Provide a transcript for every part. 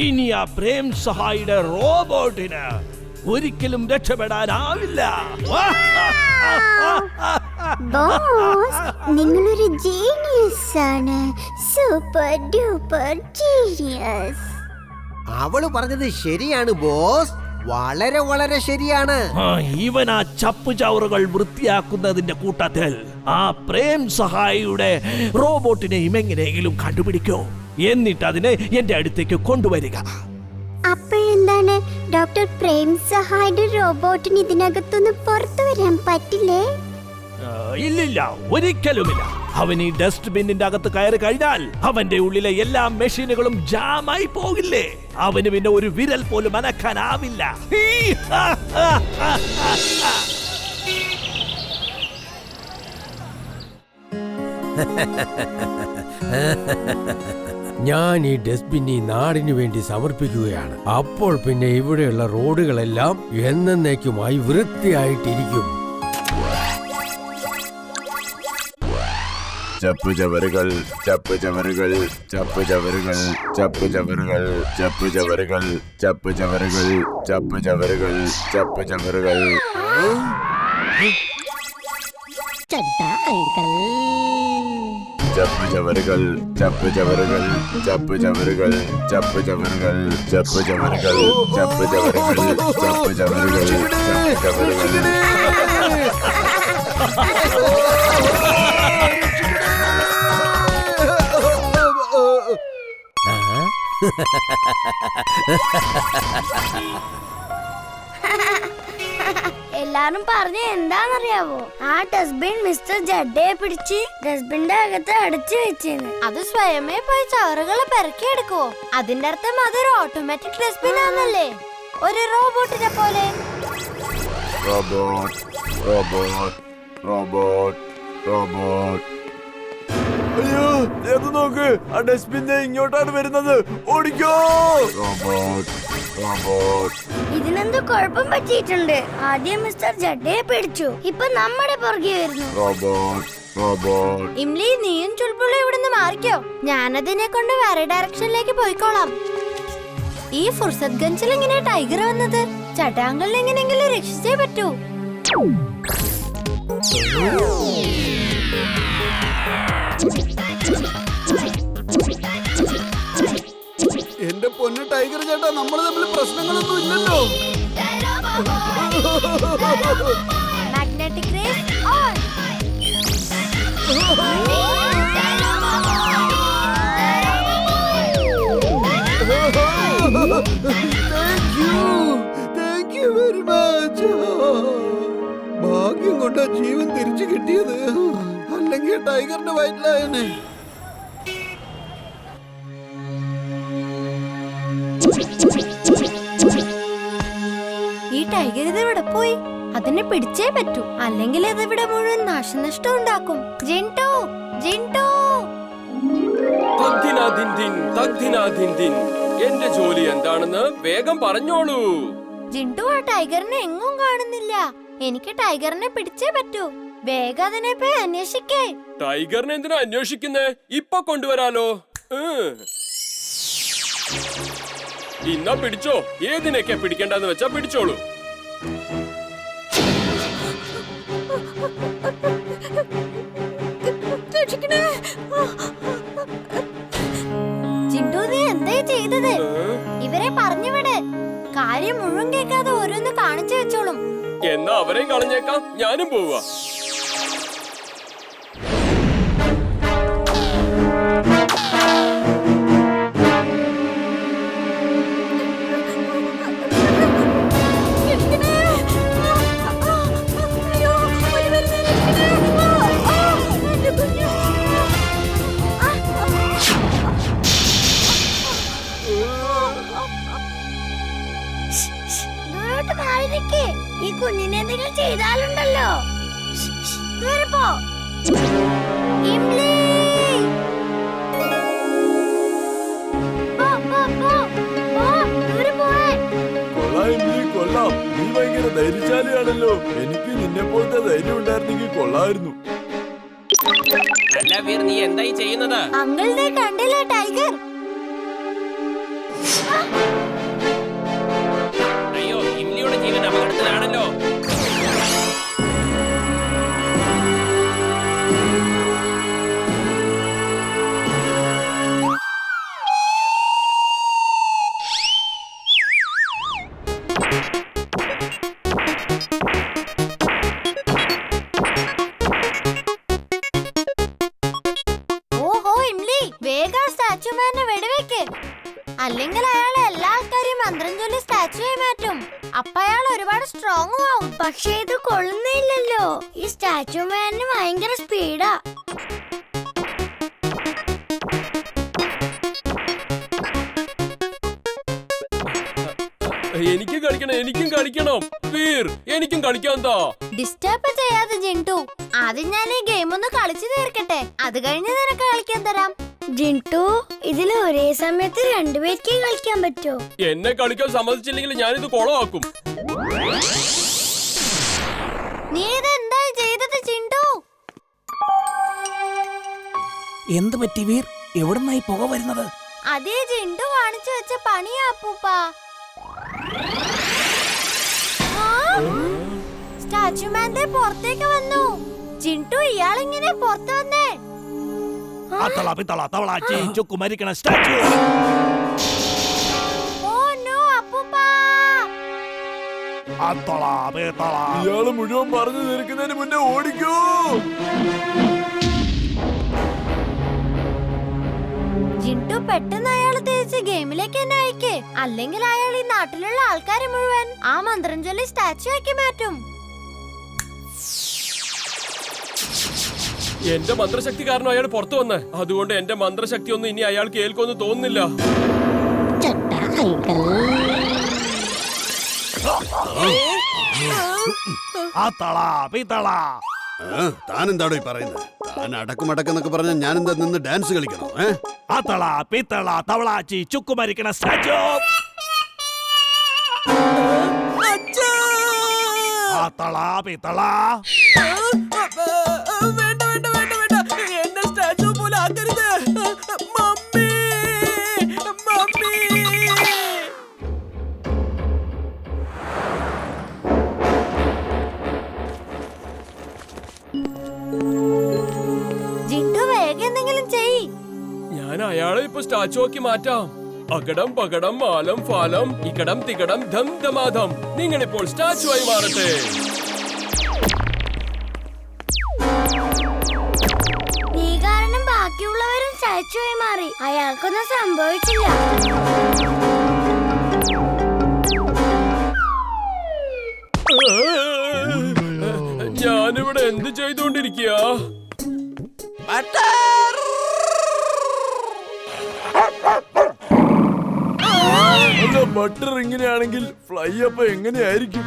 ഇനി ആ പ്രേം സഹായിയുടെ റോബോട്ടിന് ഒരിക്കലും രക്ഷപ്പെടാനാവില്ല. ബോസ്, നിങ്ങളൊരു ജീനിയസ് ആണ്. Super duper genius. അവള് പറഞ്ഞത് ശരിയാണ് ബോസ്, വളരെ വളരെ ശരിയാണ്. ഇവൻ ആ ചപ്പുചവറുകൾ വൃത്തിയാക്കുന്നതിന്റെ കൂട്ടത്തിൽ ആ പ്രേം സഹായിയുടെ റോബോട്ടിനെയും എങ്ങനെയെങ്കിലും കണ്ടുപിടിക്കോ, എന്നിട്ട് അതിനെ എന്റെ അടുത്തേക്ക് കൊണ്ടുവരിക. അപ്പോഴെന്താണ് ഡോക്ടർ പ്രേം സഹായുടെ റോബോട്ടിന് ഇതിനകത്തൊന്നും പുറത്തു വരാൻ പറ്റില്ലേ? ഇല്ലില്ല, ഒരിക്കലുമില്ല. അവൻ ഈ ഡസ്റ്റ്ബിന്നിന്റെ അകത്ത് കയറി കഴിഞ്ഞാൽ അവന്റെ ഉള്ളിലെ എല്ലാ മെഷീനുകളും ജാമായി പോകില്ലേ. അവന് പിന്നെ ഒരു വിരൽ പോലും അനക്കാനാവില്ല. ഞാൻ ഈ ഡസ്റ്റ്ബിൻ ഈ നാടിനു വേണ്ടി സമർപ്പിക്കുകയാണ്. അപ്പോൾ പിന്നെ ഇവിടെയുള്ള റോഡുകളെല്ലാം എന്നേക്കുമായി വൃത്തിയായിട്ടിരിക്കും. ചപ്പുചവറുകൾ ചപ്പുചവറുകൾ ചപ്പുചവറുകൾ ചപ്പുചവറുകൾ ചപ്പുചവറുകൾ ചപ്പുചവറുകൾ ചപ്പുചവറുകൾ ചപ്പുചവറുകൾ. ചപ്പുചവറുകൾ ചപ്പുചവറുകൾ ചപ്പുചവറുകൾ ചപ്പുചവറുകൾ ചപ്പുചവറുകൾ ചപ്പുചവറുകൾ ചപ്പുചവറുകൾ ചപ്പുചവറുകൾ. എല്ലാരും പറഞ്ഞ എന്താന്നറിയാവോ? ആ ഡസ്റ്റ്ബിൻ മിസ്റ്റർ ജഡ്ഡയെ പിടിച്ച് ഡസ്റ്റ്ബിന്റെ അകത്ത് അടച്ചു വെച്ചേന്ന്. അത് സ്വയമേ പോയി ചവറുകളെ പെറുക്കിയെടുക്കുവോ? അതിന്റെ അർത്ഥം അതൊരു ഓട്ടോമാറ്റിക് ഡസ്റ്റ്ബിൻ ആണല്ലേ, ഒരു റോബോട്ടിനെ പോലെ. Robot robot robot robot. അയ്യോ, ഏത് നോക്ക്, ആ ഡസ്റ്റ്ബിൻ ഇങ്ങോട്ടാണ് വരുന്നത്. ഓടിക്കോ. Robot robot. ഇതിനെന്തോ കുഴപ്പം പറ്റിയിട്ടുണ്ട്. ആദ്യം മിസ്റ്റർ ജഡ്ഡയെ പിടിച്ചു, ഇപ്പൊ നമ്മുടെ പുറകെ വരുന്നു. Robot robot. ഇംലി, നീയും ചുൾപ്പുള്ള ഇവിടുന്ന് മാറിക്കോ. ഞാനതിനെ കൊണ്ട് വേറെ ഡയറക്ഷനിലേക്ക് പോയിക്കോളാം. ഈ ഫുർസത് ഗഞ്ചിൽ എങ്ങനെ ടൈഗർ വന്നത്? ചട്ടാങ്കളിൽ എങ്ങനെയെങ്കിലും രക്ഷിച്ചേ പറ്റൂ. എന്റെ പൊന്നു ടൈഗർ ചേട്ടാ, നമ്മൾ തമ്മിൽ പ്രശ്നങ്ങളൊന്നും ഇല്ലല്ലോ. Magnetic raise on. Thank you very much. ഭാഗ്യം കൊണ്ടാ ജീവൻ തിരിച്ചു കിട്ടിയത്, അല്ലെങ്കിൽ ടൈഗറിന്റെ വയറ്റിലായനെ. ഈ ടൈഗർ ഇതെവിടെ പോയി? അതിനെ പിടിച്ചേ പറ്റൂ, അല്ലെങ്കിൽ അതിവിടെ മുഴുവൻ നാശനഷ്ടം ഉണ്ടാക്കും. ജിൻടോ, ജിൻടോ. എന്റെ ജോലി എന്താണെന്ന് വേഗം പറഞ്ഞോളൂ. ജിൻടു, ആ ടൈഗറിനെ എങ്ങും കാണുന്നില്ല. എനിക്ക് ടൈഗറിനെ പിടിച്ചേ പറ്റൂ. വേഗം അതിനെ പോയി അന്വേഷിക്കേ. ടൈഗറിനെ എന്തിനാ അന്വേഷിക്കുന്നേ? ഇപ്പൊ കൊണ്ടുവരാലോ. ഇന്നാ പിടിച്ചോ. ഏതിനൊക്കെ പിടിക്കണ്ടെന്ന് വെച്ചാ പിടിച്ചോളൂ. ജിൻടു, നീ എന്താ ചെയ്തത്? ഇവരെ പറഞ്ഞുവിട്. കാര്യം മുഴുവൻ കേൾക്കാതെ ഓരോന്ന് കാണിച്ചു വെച്ചോളും. എന്നാ അവരെയും കളഞ്ഞേക്കാം, ഞാനും പോവാ. ഈ കുഞ്ഞിനെ എന്തെങ്കിലും ചെയ്താലുണ്ടല്ലോ. കൊള്ളാം, നീ ഭയങ്കര ധൈര്യശാലിയാണല്ലോ. എനിക്ക് നിന്നെ പോലത്തെ ധൈര്യം ഉണ്ടായിരുന്നെങ്കിൽ കൊള്ളായിരുന്നു. നീ എന്തായി ചെയ്യുന്നത്? അങ്കിൾ, കണ്ടില്ലേ ടൈഗർ? അയ്യോ, ഇംലിയുടെ ജീവൻ അപകടത്തിലാണല്ലോ. ഓഹോ ഇംലി, വേഗം സ്റ്റാച്യുമാനെ വെടിവെക്ക്. അല്ലെങ്കിൽ അയാൾ എല്ലാ ആൾക്കാരെയും മന്ത്രം ചൊല്ലി സ്റ്റാച്യുവായി മാറ്റും. അപ്പൊ അയാൾ ഒരുപാട് സ്ട്രോങ് ആവും. പക്ഷെ ഇത് കൊള്ളുന്നില്ലല്ലോ. ഈ സ്റ്റാച്യു മാനിന് ഭയങ്കര സ്പീഡാ. എനിക്കും കളിക്കണം. വീർ, എനിക്കും കളിക്കാൻ താ. ഡിസ്റ്റർബ് ചെയ്യാതെ ജിൻടു. ആദ്യം ഞാൻ ഈ ഗെയിം ഒന്ന് കളിച്ചു തീർക്കട്ടെ, അത് കഴിഞ്ഞ് നിനക്ക് കളിക്കാൻ തരാം. ജിൻടു, ഇതിൽ ഒരേ സമയത്ത് രണ്ടുപേർക്ക് കളിക്കാൻ പറ്റോ? എന്നെ കളിക്കാൻ സമ്മതിച്ചില്ലെങ്കിൽ ഞാനിത് കൊളമാക്കും. നീ ഇത് എന്തായി ചെയ്തത് ജിൻടു? എന്ത് പറ്റി വീർ? എവിടുന്നായി പുക വരുന്നത്? അതേ ജിൻടു കാണിച്ചു വെച്ച പണിയാ അപ്പൂപ്പ. സ്റ്റാച്യുമാന്റെ പുറത്തേക്ക് വന്നു. ജിൻടു, ഇയാളിങ്ങനെ പുറത്ത് വന്നേ. ചുക്കുമരിക്കണ സ്റ്റാച്യു. ഓ നോ അപ്പൂപ്പ. ഇയാള് മുഴുവൻ പറഞ്ഞു തീർക്കുന്നതിന് മുന്നേ ഓടിക്കൂ. ജിൻടു, പെട്ടെന്ന് അയാള് തിരിച്ച് ഗെയിമിലേക്ക് തന്നെ അയക്കേ. അല്ലെങ്കിൽ അയാൾ ഈ നാട്ടിലുള്ള ആൾക്കാരെ മുഴുവൻ ആ മന്ത്രം ചൊല്ലി സ്റ്റാച്യു ആക്കി മാറ്റും. എന്റെ മന്ത്രശക്തി കാരണം അയാൾ പുറത്തു വന്നേ. അതുകൊണ്ട് എന്റെ മന്ത്രശക്തി ഒന്നും ഇനി അയാൾ കേൾക്കുമെന്ന് തോന്നുന്നില്ല. താനെന്താടോ ഈ പറയുന്നത്? താൻ അടക്കുമടക്കെന്നൊക്കെ പറഞ്ഞ ഞാൻ എന്താ നിന്ന് ഡാൻസ് കളിക്കണോ? ചുക്കുമരിക്കണ സ്റ്റാച്യു. എന്നെ സ്റ്റാച്യു പോലെ ആക്കരുത്. Mummy, mummy. ജിൻടു, വേഗം എന്തെങ്കിലും ചെയ്. ഞാൻ അയാളെ ഇപ്പൊ സ്റ്റാച്ചു ആക്കി മാറ്റാം. അകടം പകടം മാലം ഫാലം ഇക്കടം തികടം ധം ധമാധം. നിങ്ങളിപ്പോൾ സ്റ്റാച്ചു ആയി മാറട്ടെ. നീ കാരണം ബാക്കിയുള്ളവരും സ്റ്റാച്യു ആയി മാറി. അയാൾക്കൊന്നും സംഭവിച്ചില്ല. ഞാനിവിടെ എന്ത് ചെയ്തോണ്ടിരിക്കുക? അല്ല, ബട്ടർ ഇങ്ങനെയാണെങ്കിൽ ഫ്ലൈ അപ്പ് എങ്ങനെയായിരിക്കും?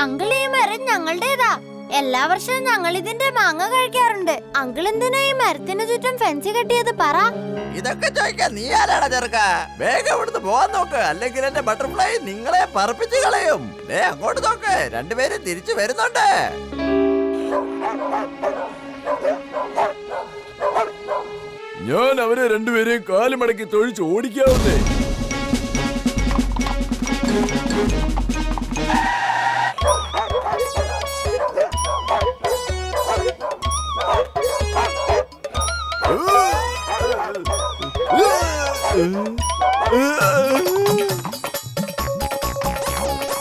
അങ്കിൾ, ഈ മരം ഞങ്ങളുടേതാ. എല്ലാ വർഷവും ഞങ്ങൾ ഇതിന്റെ മാങ്ങ കഴിക്കാറുണ്ട്. അങ്കിൾ എന്തിനാ ഈ മരത്തിന് ചുറ്റും ഫെൻസ് കെട്ടിയത് പറ? ഇതൊക്കെ ചോദിക്കാൻ നീ ആരാടാ ചെറുക്ക? വേഗം ഇവിടുന്ന് പോവാൻ നോക്ക്, അല്ലെങ്കിൽ എന്റെ ബട്ടർഫ്ലൈ നിങ്ങളെ പറപ്പിച്ച് കളയും. അങ്ങോട്ട് നോക്ക്, രണ്ടുപേരും തിരിച്ചു വരുന്നുണ്ട്. ഞാൻ അവരെ രണ്ടുപേരെയും കാലുമടക്കി തൊഴിച്ച് ഓടിക്കാവുന്നേ.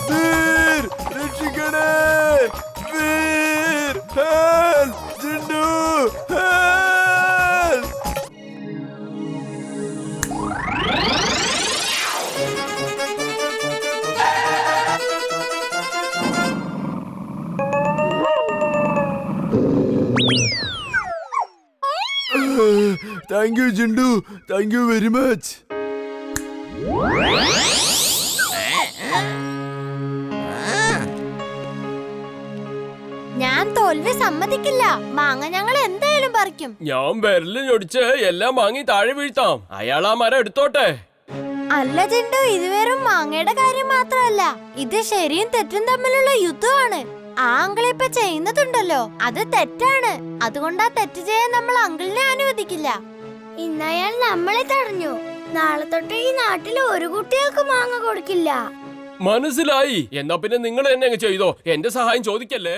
വീർ, രക്ഷിക്കണേ! Veer, help! Jindu, help! Thank you Jindu, thank you very much. തോൽവി സമ്മതിക്കില്ല. മാങ്ങ ഞങ്ങൾ എന്തായാലും പറിക്കും. ഞാൻ വിരലിനൊടിച്ച് എല്ലാം വാങ്ങി താഴെ വീഴ്ത്താം. അയാൾ ആ മരം എടുത്തോട്ടെ. അല്ല ജിണ്ടു, ഇത് വെറും മാങ്ങയുടെ കാര്യം മാത്രമല്ല, ഇത് ശരിയും തെറ്റും തമ്മിലുള്ള യുദ്ധമാണ്. ആ അങ്കിൾ ഇപ്പൊ ചെയ്യുന്നതുണ്ടല്ലോ, അത് തെറ്റാണ്. അതുകൊണ്ട് ആ തെറ്റ് ചെയ്യാൻ നമ്മൾ അങ്കിളിനെ അനുവദിക്കില്ല. ഇന്നയാൾ നമ്മളെ തടഞ്ഞു. നാളെ തൊട്ട് ഈ നാട്ടിൽ ഒരു കുട്ടികൾക്ക് മാങ്ങ കൊടുക്കില്ല. മനസ്സിലായി. എന്നാ പിന്നെ നിങ്ങൾ എന്നെ ചെയ്തോ, എന്റെ സഹായം ചോദിക്കല്ലേ.